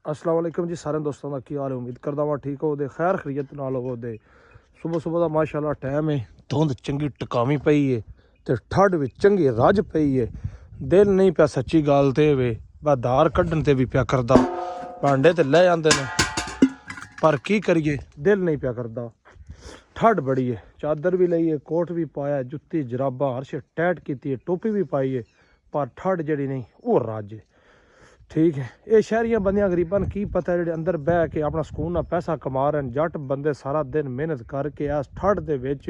अस्सलाम वालेकुम जी सारे दोस्तों का की हाल है। उम्मीद करता वा ठीक हो दे खैर खरीयत नाल हो दे। सुबह सुबह का माशाल्लाह टाइम है, धुंध चंगी टकावी पई है ते ठंड भी चंगी रज पई है। दिल नहीं पिया सच्ची गल ते वे धार कड्ढन ते भी पिया करदा, भांडे ते ले जांदे ने पर की करिए दिल नहीं पिया करदा। ठंड बड़ी है, चादर भी लई है, कोट भी पाया, जुत्ती जराबा हर शे टैट की है, टोपी भी पाई है, पर ठंड जड़ी नहीं वो रज है। ठीक है, ये शहरियां बंदियां गरीबां की पता है, अंदर बह के अपना सुकून ना पैसा कमा रहे हैं। जट बंदे सारा दिन मेहनत करके इस ठंड दे विच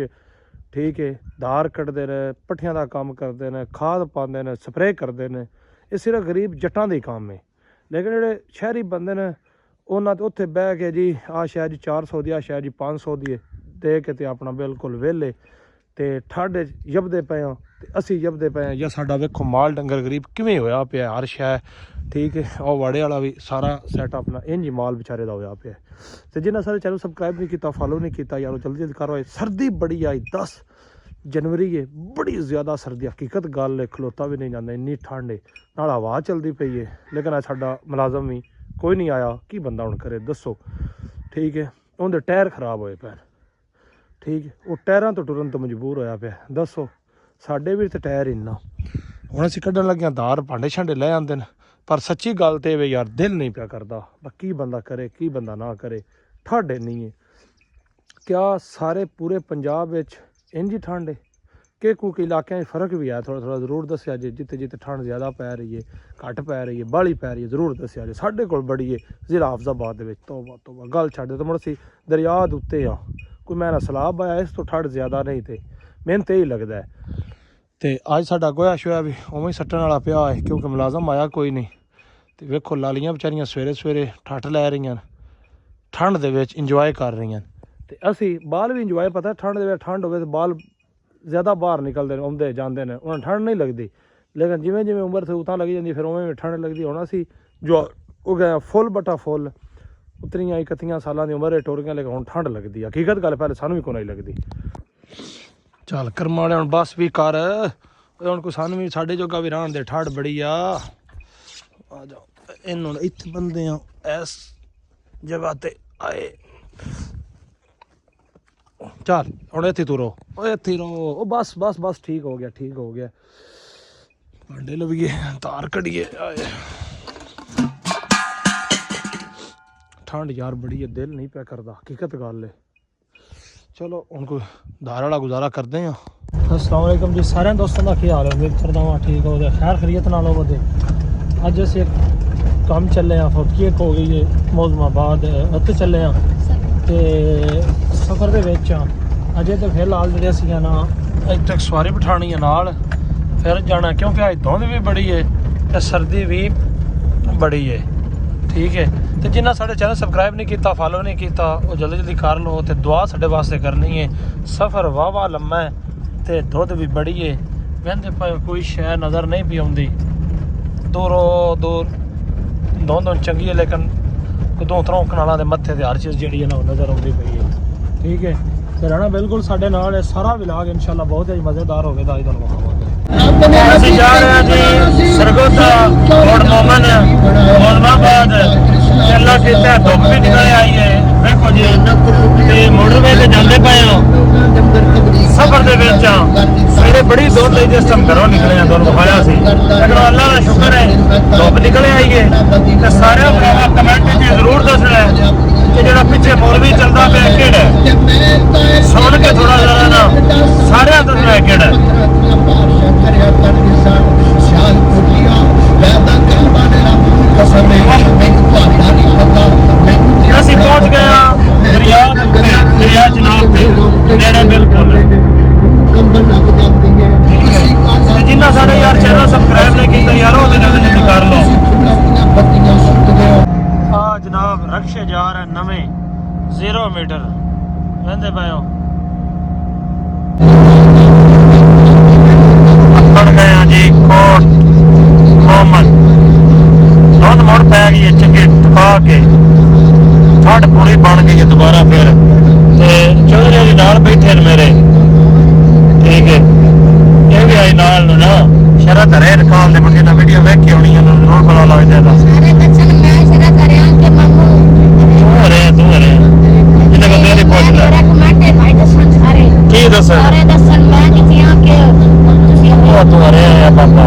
ठीक है धार कटते हैं, पट्ठियां का काम करते हैं, खाद पाते हैं, स्प्रे करते हैं। ये सिर्फ गरीब जटां का ही काम है। लेकिन जोड़े शहरी बंदे ने उन्होंने तो उत्थे बह के जी आ शहर जी 400 दी, आ शहर जी 500 दी दे के ते अपना बिल्कुल वेले ते ठंड जबदे पे हाँ असी जबदे पे हाँ। या साडा वेखो माल डंगर गरीब किवें होया पिया हर शह ठीक है। और वाड़े वाला भी सारा सैट अपना इंज ही माल बेचारे का होया पिया। तो जिन्हें सारे चैनल सबसक्राइब नहीं किया, फॉलो नहीं किया यारो जल्दी जल्दी करो। सर्दी बड़ी आई 10 जनवरी है, बड़ी ज़्यादा सर्दी हकीकत गल है, खलोता भी नहीं जाता इन्नी ठंड है, नाल हवा चलती पई है। लेकिन अज साडा मुलाजम भी कोई नहीं आया, की बंदा हुण करे दसो। ठीक है, उनके टायर खराब होए पैन ठीक है, वो टायरों तो टुरन तो मजबूर होया पिया। दसो साडे भी तो टायर इन्ना हुण असीं कड्ढन लगे धार भांडे छांडे ले आंदे ने, पर सच्ची गल ते वे यार दिल नहीं पिया करदा। की बंदा करे की बंदा ना करे, ठंड नहीं है। क्या सारे पूरे पंजाब विच इंज ही ठंड है कि कुछ इलाकों फर्क भी है? थोड़ा थोड़ा जरूर दस्या जे, जिते जिते ठंड ज़्यादा पै रही है, घट पै रही है, बाहली पै रही है, जरूर दस्या जे। साढ़े कोल बड़ी है जिला हाफजाबाद दे तोबा तोबा गल छड्ड ते मुड़ असीं दरिया दे उत्ते आ, कोई मैं सैलाब आया, इस तो ठंड ज़्यादा नहीं थे मैनूं ते ही लगता है। तो अज साडा गोया शोया भी उवें सट्टण वाला पिया है, क्योंकि मुलाजम आया कोई नहीं। तो वेखो लालियां बेचारियां सवेरे सवेरे ठट्ठ लै रही ठंड दे विच इंजॉय कर रही हैं। तो असी बाल भी इंजॉय पता ठंड दे विच ठंड होवे तो बाल ज़्यादा बाहर निकलते आउंदे जाते हैं, उन्हें ठंड नहीं लगती। लेकिन जिमें जिमें उम्र से उतां लगी जाती फिर उवें भी ठंड लगती। हुण असी जो हो गया फुल बटा फुल उतरियां 31 सालों की उम्र टुर गया, लेकिन हुण ठंड लगती है। हकीकत गल पहले सानूं भी कोई नहीं लगती। चल कर्मा वाले हुण बस भी कर हुण कोई सानूं भी साडे जोगा भी रहण दे, ठंड बड़ी आ जाओ इन हुण इत्थे बंदे आ इस जगह ते आए। चल हुण इत्थे तुरो इत्थे रहो, बस बस बस ठीक हो गया ठीक हो गया। भांडे लविए तार कढ़िए, ठंड यार बड़ी है, दिल नहीं पिया करदा हकीकत गल है। चलो हुण कोई धार वाला गुजारा करते हैं। अस्सलाम वालेकुम जी सारे दोस्तों का की हाल है? उम्मीद करदा वां ठीक हो खैर खरीयत नाल हो दे। अज असीं काम चले हैं फौतकी एक हो गई है मौजमाबाद उत्थे चले हैं तो सफ़र दे विच अजे तो फिलहाल जेह्ड़े असीं ना अज तक सवारी बिठानी है नाल फिर जाना, क्योंकि अज धुंध भी बड़ी है तो सर्दी भी बड़ी है। ठीक है, तो जिन्हें साढ़े चैनल सबसक्राइब नहीं किया, फॉलो नहीं किया, वो जल्दी जल्दी कर लो। तो दुआ साढ़े वास्ते करनी है। सफ़र वाह वाह लम्मा है तो धुंध भी बड़ी है, कहते भाई कोई शह नज़र नहीं पी आती, दूरों दूर धुंध चंगी है, लेकिन दो त्रों कनालों के मत्थे से हर चीज़ जी है ना नज़र आती पई है। ठीक है, तो रहना बिल्कुल साढ़े नाल है। सारा विलाग इंशाल्लाह बहुत ही मज़ेदार होगा। अज तुहानूं विखावांगे। ਅਸੀਂ ਜਾ ਰਹੇ ਹਾਂ ਜੀ ਸਰਗੋਦਾ ਕੋਟ ਮੋਮਨ ਮੌਜਮਾਬਾਦ ਚੱਲਾ ਕੀਤਾ, ਧੁੱਪ ਵੀ ਨਿਕਲ ਆਈ ਹੈ ਵੇਖੋ ਜੀ। ਤੇ ਮੋਟਰਵੇ ਤੇ ਜਾਂਦੇ ਪਏ ਹਾਂ ਸਫ਼ਰ ਦੇ ਵਿੱਚ ਸਵੇਰੇ ਬੜੀ ਧੁੰਦ ਹੈ, ਜਿਸ ਟਾਈਮ ਘਰੋਂ ਨਿਕਲੇ ਆ ਤੁਹਾਨੂੰ ਵਿਖਾਇਆ ਸੀ। ਲੇਕਿਨ ਅੱਲਾ ਦਾ ਸ਼ੁਕਰ ਹੈ ਧੁੱਪ ਨਿਕਲ ਆਈ ਹੈ। ਤੇ ਸਾਰਿਆਂ ਭਰਾਵਾਂ ਕਮੈਂਟ 'ਚ ਜ਼ਰੂਰ ਦੱਸਣਾ ਕਿ ਜਿਹੜਾ ਪਿੱਛੇ ਮੌਲਵੀ ਚੱਲਦਾ ਪਿਆ ਕਿਹੜਾ, ਸੁਣ ਕੇ ਥੋੜਾ ਜਿਹਾ ਨਾ ਸਾਰਿਆਂ ਦੱਸਣਾ ਕਿਹੜਾ। ਅਸੀਂ ਪਹੁੰਚ ਗਏ ਹਾਂ ਦਰਿਆ ਜਨਾਬ ਦੇ ਨੇੜੇ ਬਿਲਕੁਲ। ਜਿੰਨਾ ਸਾਡੇ ਯਾਰ ਚੈਨਲ ਸਬਸਕ੍ਰਾइब नहीं किया यार वो जल्दी कर लो। आ जनाब रक्शे जा रहे नवे 0 मीटर कहते पे हो बन गए हैं जी कोट मोमन। धुंध मुड़ पै गई है चंगी टका के, ठंड पूरी बन गई है दोबारा फिर। चौधरी जी नाल बैठे मेरे, ठीक है ये भी आई नाल ना शरत रहे निकाल दे मुंडे ना वीडियो वेख के होनी है जरूर पता लग जाएगा। सारे दर्शन मैं शरत रहे ਤੂੰ ਹਰਿਆ ਆ ਬਾਬਾ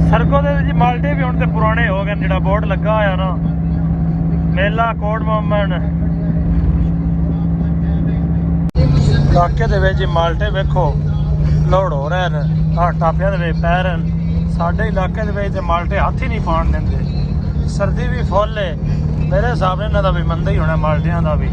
ਸਰਗੋ ਦੇ ਜੀ ਮਾਲਟੇ ਵੀ ਹੁਣ ਤੇ ਪੁਰਾਣੇ ਹੋ ਗਏ ਜਿਹੜਾ ਬੋਰਡ ਲੱਗਾ ਹੋਇਆ ਨਾ ਮੇਲਾ ਕੋਟ ਮੋਮਨ ਇਲਾਕੇ ਦੇ ਵਿੱਚ ਮਾਲਟੇ ਵੇਖੋ ਲੋੜ ਹੋ ਰਹੇ ਨੇ ਆਹ ਟਾਪਿਆਂ ਦੇ ਵਿੱਚ ਪੈ ਰਹੇ ਨੇ ਸਾਡੇ ਇਲਾਕੇ ਦੇ ਵਿੱਚ ਤੇ ਮਾਲਟੇ ਹੱਥ ਹੀ ਨਹੀਂ ਪਾਉਣ ਦਿੰਦੇ ਸਰਦੀ ਵੀ ਫੁੱਲ ਹੈ ਮੇਰੇ ਹਿਸਾਬ ਨਾਲ ਇਹਨਾਂ ਦਾ ਵੀ ਮੰਦਾ ਹੀ ਹੋਣਾ ਮਾਲਟਿਆਂ ਦਾ ਵੀ